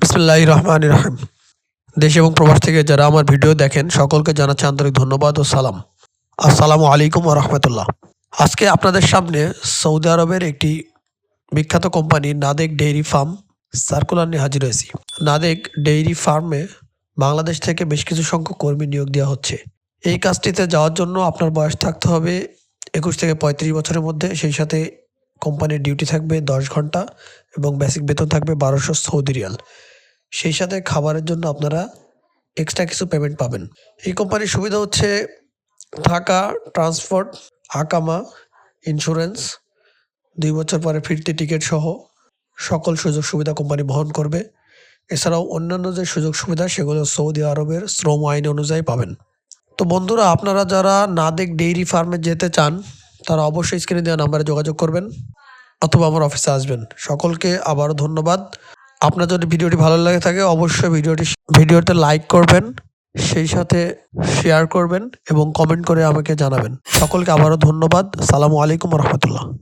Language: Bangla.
বিসমিল্লাহির রহমানির রহিম। দেশ এবং প্রবাস থেকে যারা আমার ভিডিও দেখেন সকলকে জানাচ্ছি আন্তরিক ধন্যবাদ ও সালাম। আসসালামু আলাইকুম ওয়া রাহমাতুল্লাহ। আজকে আপনাদের সামনে সৌদি আরবের একটি বিখ্যাত কোম্পানি নাদেক ডেইরি ফার্ম সার্কুলার নিয়ে হাজির হয়েছি। নাদেক ডেইরি ফার্মে বাংলাদেশ থেকে বেশ কিছু সংখ্যক কর্মী নিয়োগ দেওয়া হচ্ছে। এই কাজটিতে যাওয়ার জন্য আপনার বয়স থাকতে হবে 21 থেকে 35 বছরের মধ্যে। সেই সাথে কোম্পানির ডিউটি থাকবে 10 ঘন্টা এবং বেসিক বেতন থাকবে 1200 সৌদি রিয়াল। সেই সাথে খাবারের জন্য আপনারা এক্সট্রা কিছু পেমেন্ট পাবেন। এই কোম্পানির সুবিধা হচ্ছে থাকা, ট্রান্সপোর্ট, আকামা, ইন্স্যুরেন্স, 2 বছর পরে ফিরতি টিকিট সহ সকল সুযোগ সুবিধা কোম্পানি বহন করবে। এছাড়াও অন্যান্য যে সুযোগ সুবিধা সেগুলো সৌদি আরবের শ্রম আইন অনুযায়ী পাবেন। তো বন্ধুরা, আপনারা যারা নাদেক ডেইরি ফার্মে যেতে চান তারা অবশ্যই স্ক্রিনে দেওয়া নাম্বারে যোগাযোগ করবেন অথবা আমার অফিসে আসবেন। সকলকে আবারও ধন্যবাদ। আপনার যদি ভিডিওটি ভালো লাগে থাকে অবশ্যই ভিডিওতে লাইক করবেন, সেই সাথে শেয়ার করবেন এবং কমেন্ট করে আমাকে জানাবেন। সকলকে আবারও ধন্যবাদ। আসসালামু আলাইকুম ওয়া রাহমাতুল্লাহ।